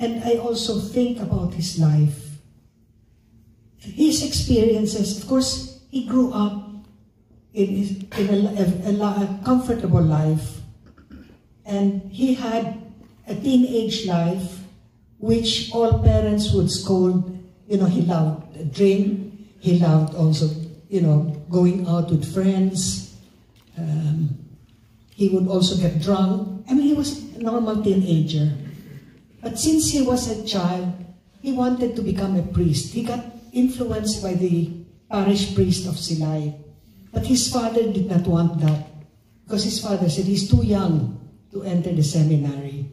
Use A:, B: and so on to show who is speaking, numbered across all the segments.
A: And I also think about his life. His experiences, of course, he grew up in a comfortable life. And he had a teenage life, which all parents would scold. You know, he loved drink. He loved also, you know, going out with friends. He would also get drunk. I mean, he was a normal teenager. But since he was a child, he wanted to become a priest. He got influenced by the parish priest of Silay. But his father did not want that, because his father said he's too young to enter the seminary.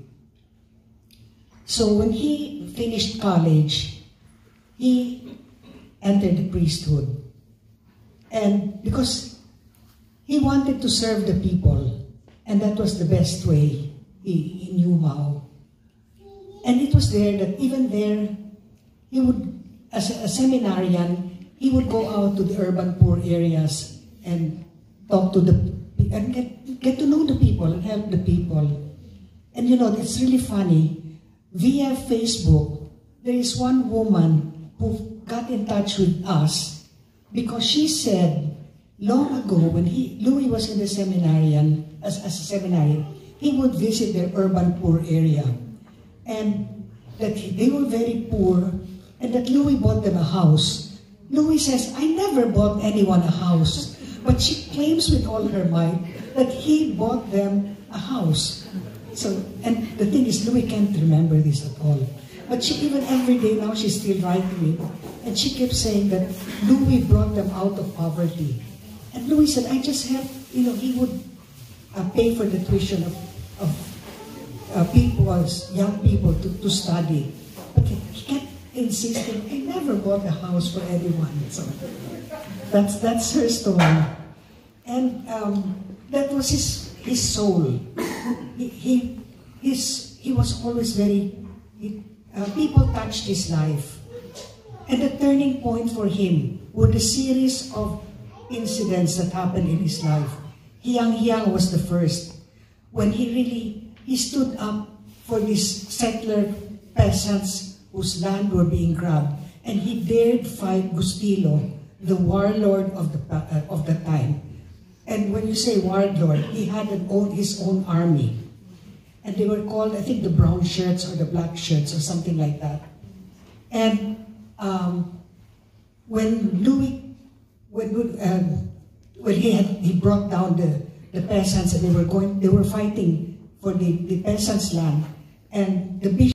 A: So when he finished college, he entered the priesthood. And because he wanted to serve the people, and that was the best way, he knew how. And it was there that even there, he would, as a seminarian, he would go out to the urban poor areas and talk to and get to know the people and help the people. And you know, it's really funny. Via Facebook, there is one woman who got in touch with us because she said, long ago, when Louis was in the seminarian, as a seminarian, he would visit their urban poor area. And that they were very poor, and that Louis bought them a house. Louis says, I never bought anyone a house. But she claims with all her might that he bought them a house. So, and the thing is, Louis can't remember this at all. But she, even every day now, she's still writing it. And she kept saying that Louis brought them out of poverty. And Louis said, I just have, you know, he would pay for the tuition of young people to study. But he kept insisting, I never bought a house for anyone. So that's her story. And that was his soul. He was always very, people touched his life. And the turning point for him were the series of incidents that happened in his life. Hiang was the first. When he stood up for these settler peasants whose land were being grabbed, and he dared fight Bustillo, the warlord of the time. And when you say warlord, he had his own army. And they were called, I think, the brown shirts or the black shirts or something like that. And when he brought down the peasants, and they were fighting for the peasants' land, and the bishop